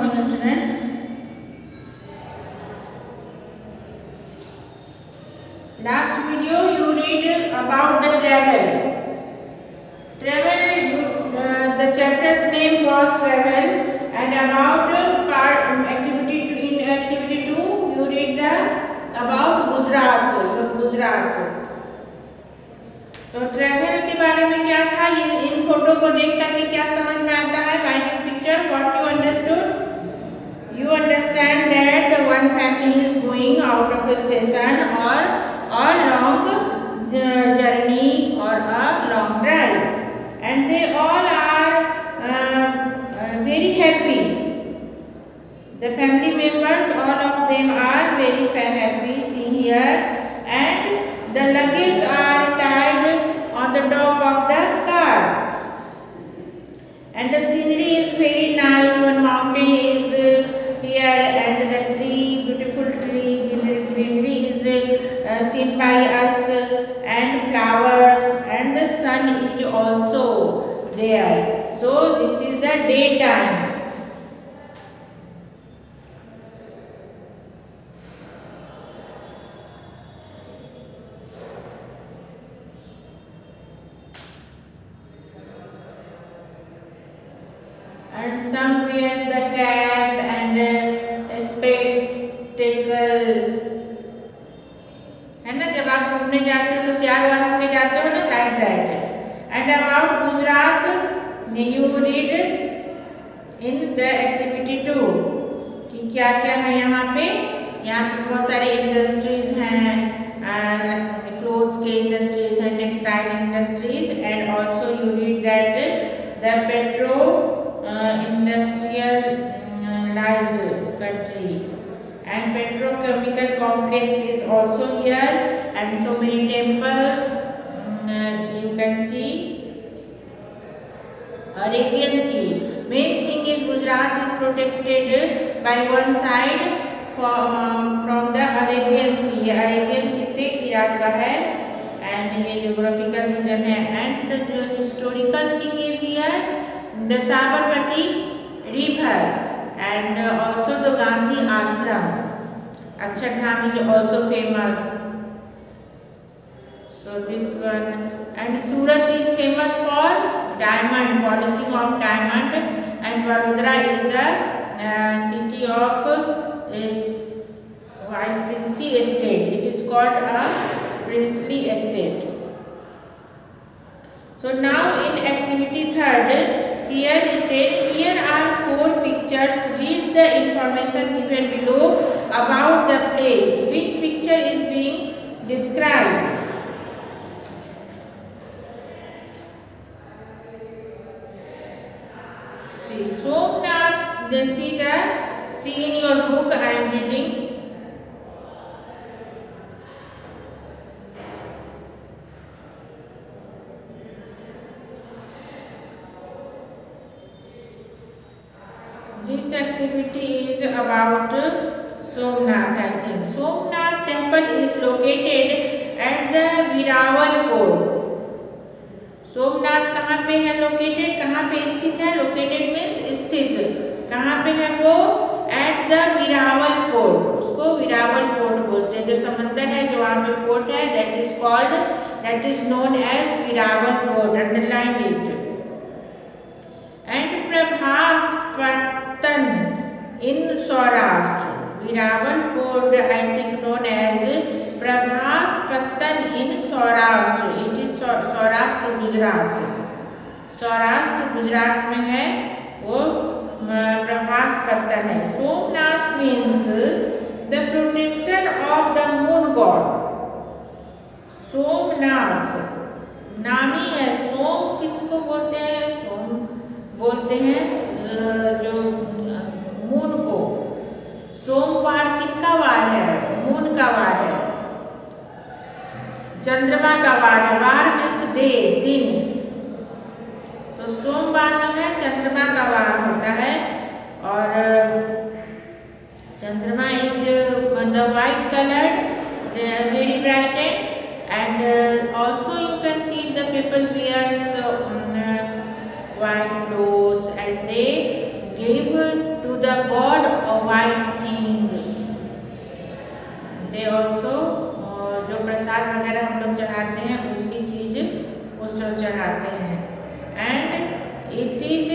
morning, students. Last video you read about the travel. The chapter's name was travel, and about activity 2 you read about Gujarat. तो travel के बारे में क्या था, ये इन photo को देख करके क्या समझ में आता है? By this picture what you understood? You understand that the one family is going out of the station or a long journey or a long drive, and they all are very happy. The family members, all of them are very happy. See here, and the luggage are tied on the top of the car, and the scenery is very nice. One mountain is here, and the beautiful tree, greenery is seen by us, and flowers, and the sun is also there. So this is the daytime. And some wears the cap and spectacle, है ना? जब आप घूमने जाते हो तो तैयार वार होके जाते हो ना, like that. And about Gujarat you read in the activity 2 कि क्या क्या है यहाँ पे. यहाँ पे बहुत सारे इंडस्ट्रीज हैं, क्लोथ्स के इंडस्ट्रीज हैं, textile industries, and also you read that the industrialized country and petrochemical complex is also here, and so many temples you can see. Arabian Sea, main thing is Gujarat is protected by one side from the Arabian Sea. Arabian Sea से घिरा हुआ है, and ये geographical region है. And the historical thing is here the Sabarmati river, and also the Gandhi ashram. Akshardham is also famous. So this one, and Surat is famous for diamond, polishing of diamond, and Vadodara is the city of princely estate. It is called a princely estate. So now in activity 3, here are 4 pictures. Read the information given below about the place. Which picture is being described? See, Somnath. See in your book. I am reading. This activity is about Somnath, I think. Somnath temple is located at the Veerawal Port. Somnath कहाँ पे है located? कहाँ पे स्थित है? Located means स्थित. कहाँ पे है वो? At the Veraval port. उसको वेरावल पोर्ट बोलते हैं. जो समंदर है, जो वहाँ पे पोर्ट है, that is known as Veraval port. Underline it. And Prabhas in Saurashtra. Veeraval Port, I think known as Prabhas Pattan in Saurashtra. It is Saurashtra, Gujarat. Saurashtra Gujarat में है वो प्रभास पत्तन है. Somnath means the protector of the moon god. Somnath नामी है. सोम किसको बोलते हैं? सोम बोलते हैं जो मून को. सोमवार किनका वार है? मून का वार है, चंद्रमा का वार है. वार मीन्स डे, दिन. तो सोमवार जो है चंद्रमा का वार होता है, और Chandrama is the white coloured, very brighted, and also you can see the people wears white clothes, and they give to the god a white thing. They also जो प्रसाद वगैरह हम लोग चढ़ाते हैं उसकी चीज उस चढ़ाते हैं. एंड इट इज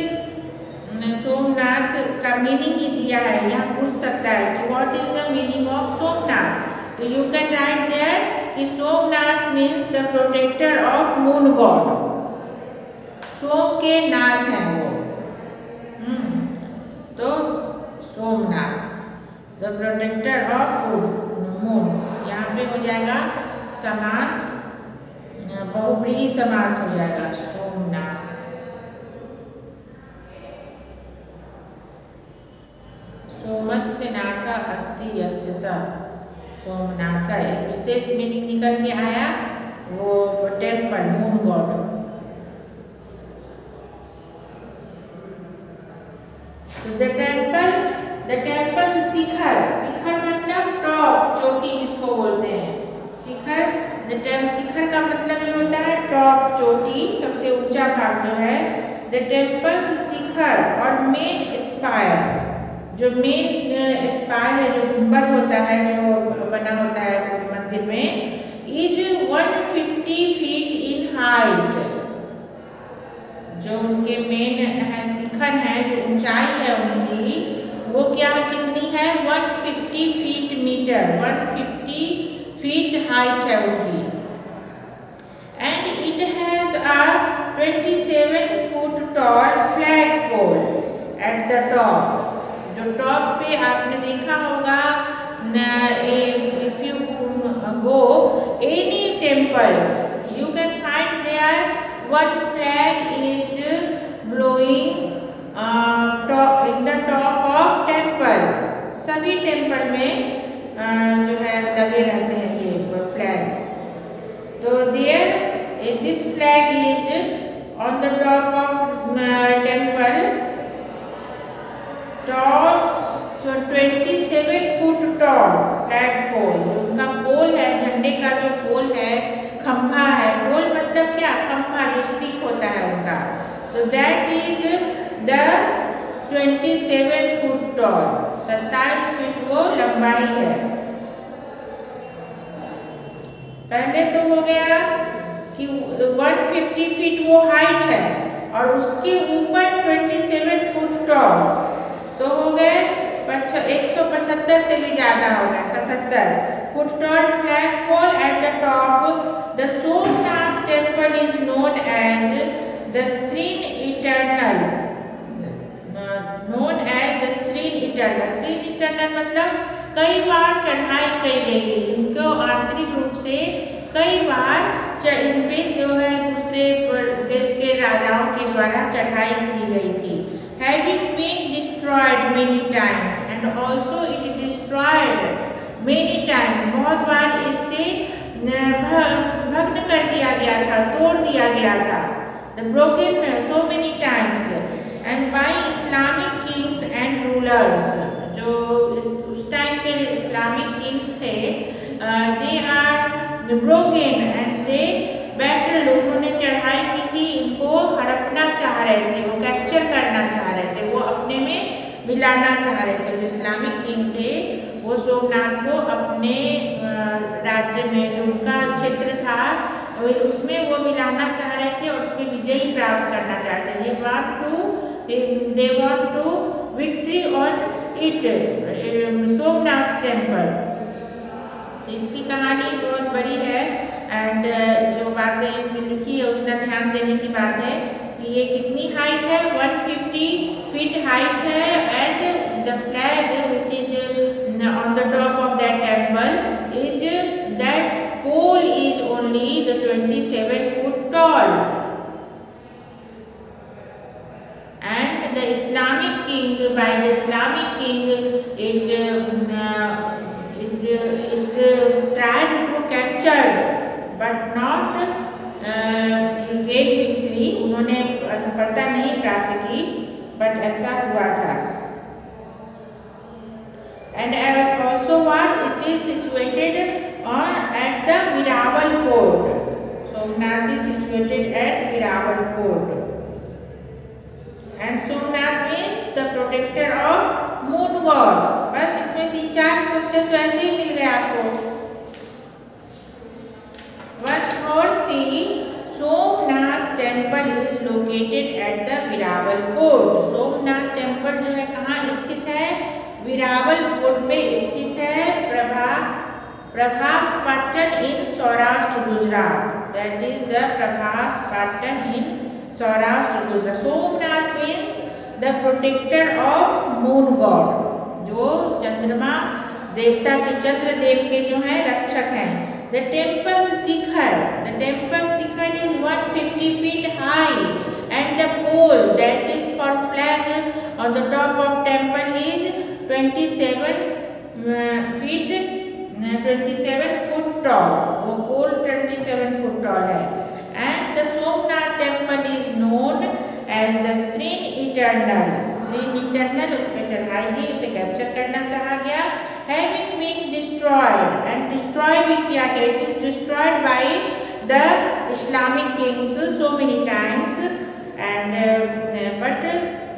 सोमनाथ का मीनिंग ही दिया है. यहाँ पूछ सकता है कि what is the meaning of Somnath. तो यू कैन राइट देयर कि Somnath means the protector of moon god. Som के नाथ हैं वो. तो Somnath the protector of moon. यहाँ पे हो जाएगा समास, बहुब्रीहि समास हो जाएगा सोमनाथ. सोमस्य नाथ अस्ति यस्य स. सोमनाथ एक विशेष मीनिंग निकल के आया, वो temple moon god. The temple shikhar. शिखर मतलब टॉप, चोटी जिसको बोलते हैं. शिखर, शिखर का मतलब ये होता है टॉप, चोटी, सबसे ऊंचा भाग जो है. द टेम्पल शिखर और मेन स्पायर. जो मेन स्पायर है, जो गुंबद होता है, जो बना होता है मंदिर में, इज 150 फीट इन हाइट. जो उनके मेन शिखर है, जो ऊंचाई है उनकी, वो क्या कितनी है? 150 फीट मीटर. 150 फीट हाइट है उनकी. And it has a 27 foot tall flag pole at the top. जो टॉप पे आपने देखा होगा, if you go any temple you can find there one flag is blowing in the top of temple. सभी temple में जो है लगे रहते हैं ये फ्लैग. तो there this flag is on the top of temple tall, so 27 foot tall flag pole. उनका पोल है, झंडे का जो पोल है, खंभा है. पोल मतलब क्या? खंभा जो स्टिक होता है उनका. तो that is the 27 foot toll. 27 feet वो लंबाई है. पहले तो हो गया कि 150 फीट वो हाइट है और उसके ऊपर 27 फुट टॉल. तो हो गए 175 से भी ज़्यादा हो गया, 77 foot tall flag pole at the top. The Somnath temple is known as the Srin Eternal. Known as the Srin Eternal. Srin Eternal मतलब कई बार चढ़ाई की गई है. इनको आंतरिक रूप से कई बार इन पे जो है दूसरे देश के राजाओं के द्वारा चढ़ाई की गई थी. Having been destroyed many times and also it destroyed many times. बहुत बार इसे भग्न कर दिया गया था, तोड़ दिया गया था. The broken so many times and by Islamic kings and rulers. जो उस टाइम के इस्लामिक किंग्स थे, they are broken and they battled. उन्होंने चढ़ाई की थी, इनको हड़पना चाह रहे थे, वो कैप्चर करना चाह रहे थे, वो अपने में मिलाना चाह रहे थे. जो इस्लामिक किंग थे वो सोमनाथ को अपने राज्य में, जो उनका क्षेत्र था, उसमें वो मिलाना चाह रहे थे और उसमें विजयी प्राप्त करना चाहते थे. they want to victory on it, Somnath temple. तो इसकी कहानी बहुत बड़ी है एंड जो बातें इसमें लिखी है उतना ध्यान देने की बात है कि ये कितनी हाइट है. 150 फीट हाइट है. And the flag which is on the top of that temple is that pole is only the 27 foot tall. And the Islamic king, by the Islamic king, it tried to capture but not gain victory. उन्होंने सफलता नहीं प्राप्त की, but ऐसा हुआ था. And also what it is situated at the Viraval port. Somnath is situated at Viraval port. And Somnath means the protector of God. बस इसमें 3-4 क्वेश्चन तो ऐसे ही मिल गए आपको। Once more see, Somnath temple is located at the Veraval port. Somnath temple जो है कहाँ स्थित है? वीरावल पोर्ट पे स्थित है, Prabhas Patan in Saurashtra Gujarat. That is the Prabhas Patan in Saurashtra Gujarat. Somnath means the protector of moon god, जो चंद्रमा देवता के, चंद्रदेव के जो है रक्षक हैं। The temple's Shikhar is 150 feet high and the pole that is for flag on the top of temple is 27 foot tall. वो pole 27 foot tall है। And the Somnath temple is known as the Srin Eternal। Srin Eternal उस पर चढ़ाई गई, उसे capture करना चाहा गया। Having been destroyed and destroyed भी किया गया, it is destroyed by the Islamic kings so many times and but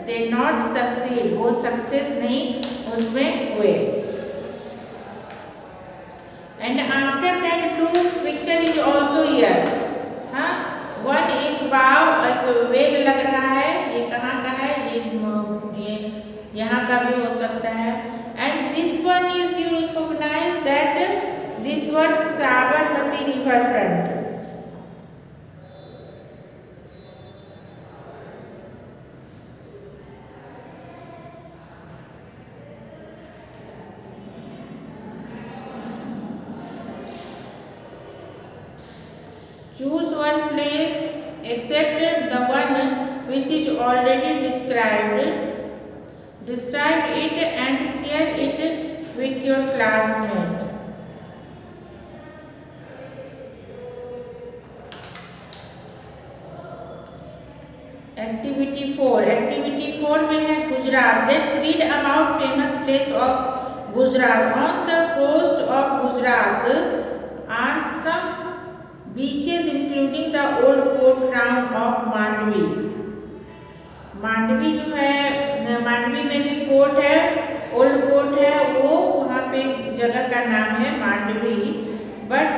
they not succeed, वो सक्सेस नहीं उसमें हुए। And after that two picture is also here, हाँ, one is wow, एक well लग रहा है, ये कहाँ का है? ये यहाँ का भी हो सकता है। And this one is, you recognize that this one Sabarmati river front। Choose one place except the one which is already described it and share it with your classmate। Activity 4 में है Gujarat. Let's read about famous place of Gujarat। On the coast of Gujarat are some beaches including the old port town of Mandvi। Mandvi जो है, मांडवी में भी port है, old port है, वो वहाँ पे जगह का नाम है Mandvi. But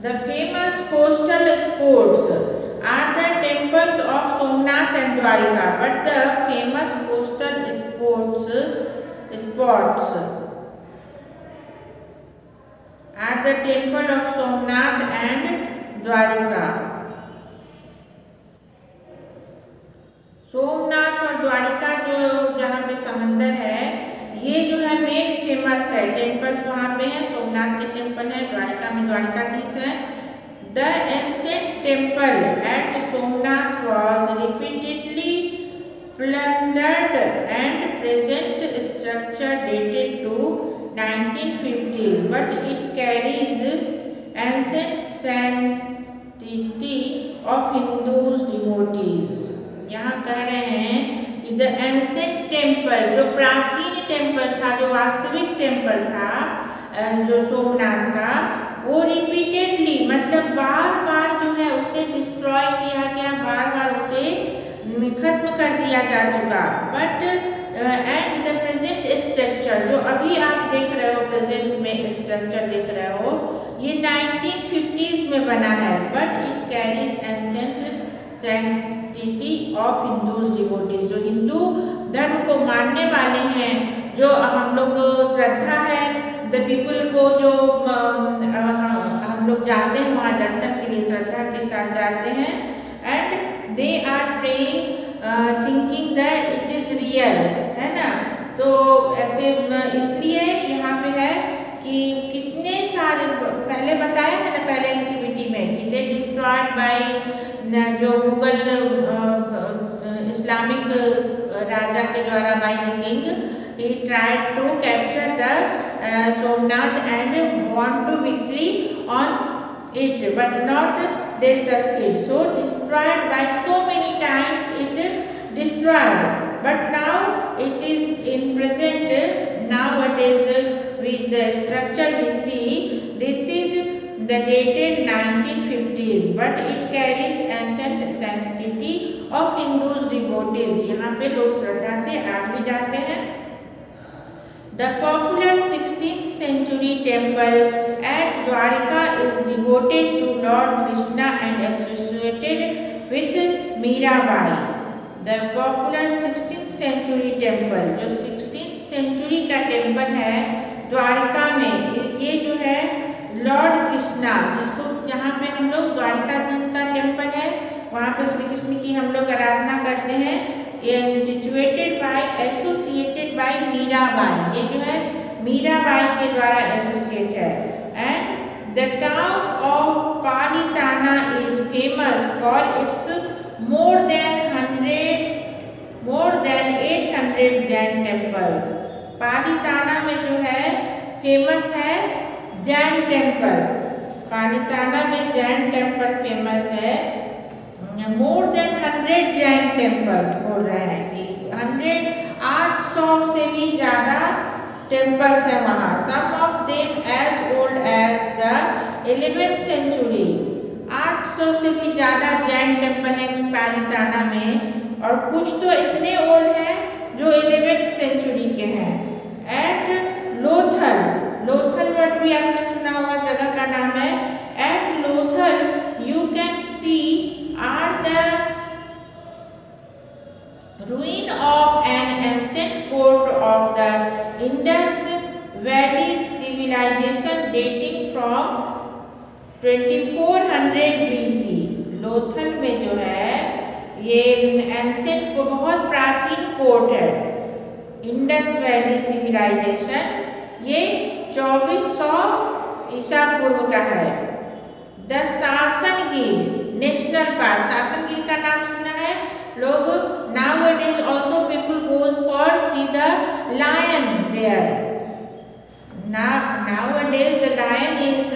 the famous coastal sports are the temples of Somnath and Dwarka. But the famous coastal sports are the temple of Somnath and Dwarka. Somnath और द्वारिका जो जहाँ पे समंदर है, ये जो है मेन फेमस है। टेम्पल्स वहाँ पे हैं, सोमनाथ के टेम्पल है, द्वारिका में द्वारिकाधीश है। The ancient temple at Somnath was repeatedly plundered and present structure dated to 1950s, but it carries ancient sanctity of Hindus devotees. यहाँ कह रहे हैं कि द एंशिएंट टेम्पल, जो प्राचीन टेम्पल था, जो वास्तविक टेम्पल था, जो सोमनाथ का, वो रिपीटेडली मतलब बार बार जो है उसे डिस्ट्रॉय किया गया, बार बार उसे खत्म कर दिया जा चुका। But and the present structure, जो अभी आप देख रहे हो, प्रेजेंट में स्ट्रक्चर देख रहे हो, ये 1950s में बना है। But it carries ancient sanctity of Hindus devotees, जो हिंदू धर्म को मानने वाले हैं, जो हम लोग श्रद्धा है, द पीपल को जो हम लोग जाते हैं वहाँ दर्शन के लिए श्रद्धा के साथ जाते हैं। And they are praying thinking that it is real, है ना। तो ऐसे इसलिए यहाँ पे है कि कितने सारे पहले बताया है ना, पहले एक्टिविटी में, कि दे डिस्ट्रॉयड बाय जो मुगल इस्लामिक राजा के द्वारा by the king, he tried to capture the Somnath and won to victory on it, but not they succeed. So destroyed by so many times it destroyed, but now it is in present nowadays with the structure we see. This is the dated 1950s, but it carries ancient sanctity of Hindus devotees. यहाँ पे लोग श्रद्धा से आज भी जाते हैं. The popular 16th century temple at Dwarka is devoted to Lord Krishna and associated with Mirabai. The popular 16th century temple, जो 16th century का टेम्पल है द्वारिका में, ये जो है लॉर्ड कृष्णा, जिसको जहाँ पे हम लोग द्वारिकाधीश का टेम्पल है, वहाँ पे श्री कृष्ण की हम लोग आराधना करते हैं. ये situated by associated by Mirabai, ये जो है मीराबाई के द्वारा एसोसिएट है. And the town of Palitana is famous for its more than 800 Jain temples. Palitana में जो है फेमस है जैन टेम्पल. पालिताना में जैन टेम्पल फेमस है. मोर देन 100 जैन टेम्पल्स बोल रहे हैं कि 800 से भी ज़्यादा टेम्पल्स है वहाँ. Some of them as old as the 11th century. 800 से भी ज़्यादा जैन टेम्पल है पालिताना में, और कुछ तो इतने ओल्ड हैं जो 11th century के हैं. एट लोथल, लोथल वर्ड भी आपने सुना होगा, जगह का नाम है. At Lothal you can see are the ruin of an ancient port of the Indus Valley civilization dating from 2400 BC. Lothal में जो है ये एंसेंट बहुत प्राचीन पोर्ट है, इंडस वैली सिविलाइजेशन, ये 2400 ईसा पूर्व का है. द सासनगिर नेशनल पार्क, सासनगिर का नाम सुना है लोग. nowadays also people goes for see the lion there. Nowadays the lion is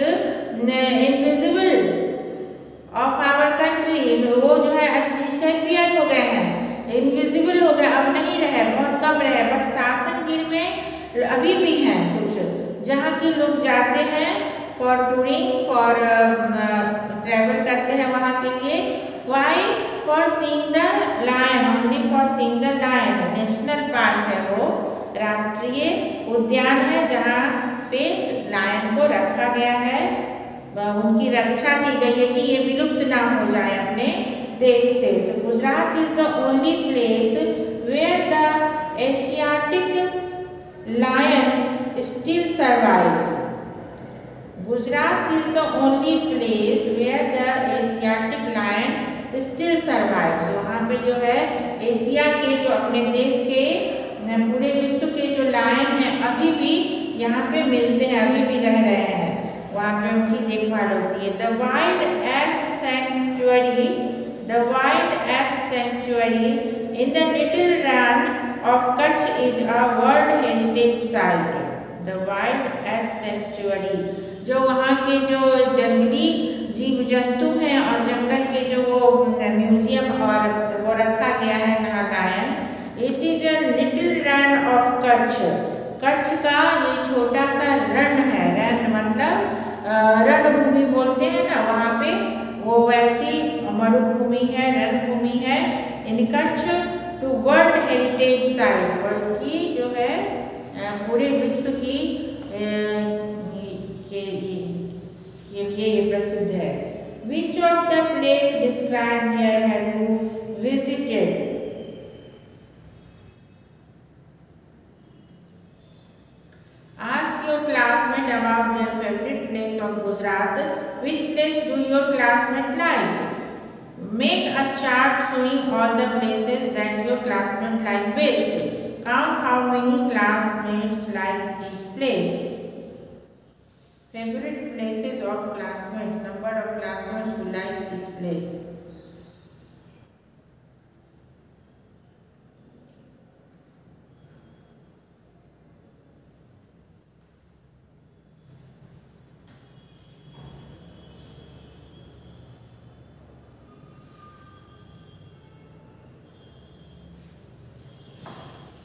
invisible of our country. वो जो है डिसअपियर हो गए हैं, इनविजिबल हो गए, अब नहीं रहे, बहुत कम रहे. बट सासनगिर में अभी भी हैं कुछ, जहाँ की लोग जाते हैं फॉर टूरिंग, फॉर ट्रैवल करते हैं वहाँ के लिए. Why? For seeing the lion, only for seeing the lion. National park है वो, राष्ट्रीय उद्यान है जहाँ पे लायन को रखा गया है, उनकी रक्षा की गई है कि ये विलुप्त ना हो जाए अपने देश से. So, Gujarat is the only place where the Asiatic lion still survives. Gujarat is the only place where the Asiatic lion still survives. वहाँ पे जो है एशिया के, जो अपने देश के, पूरे विश्व के जो लायन हैं अभी भी यहाँ पे मिलते हैं, अभी भी रह रहे हैं, वहाँ पे उनकी देखभाल होती है. The wild ass sanctuary, the wild ass sanctuary in the little Rann of Kutch is a world heritage site. The wild ass sanctuary, जो वहाँ के जो जंगली जीव जंतु हैं और जंगल के जो वो म्यूजियम और वो रखा गया है यहाँ lion. It is a little Rann of Kutch. Kutch का ये छोटा सा रण है, रण मतलब रणभूमि बोलते हैं ना, वहाँ पे वो वैसी मरुभूमि है, रणभूमि है in Kutch. Two world heritage site, बल्कि जो है पूरे विश्व की के लिए ये प्रसिद्ध है. Which of the place describe here have you visited? Ask your classmate about their favorite place of Gujarat. Which place do your classmate like? Make a chart showing all the places that your classmate like best. Count how many classmates like each place. Favorite places of classmates, number of classmates who like each place.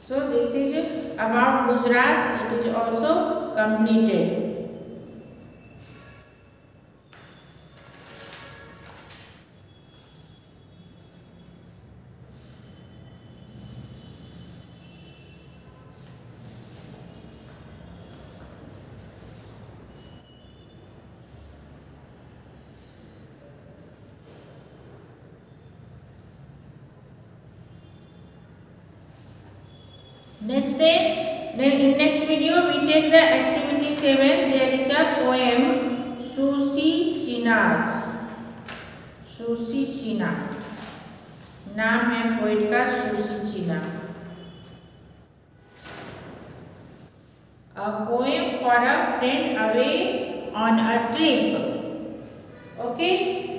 So this is about Gujarat. It is also completed. Next day, in next video, we take the activity 7. There is a poem, Susi Chinas. Susi China. नाम है poet का सुसी चीना. A poem for a friend away on a trip. Okay.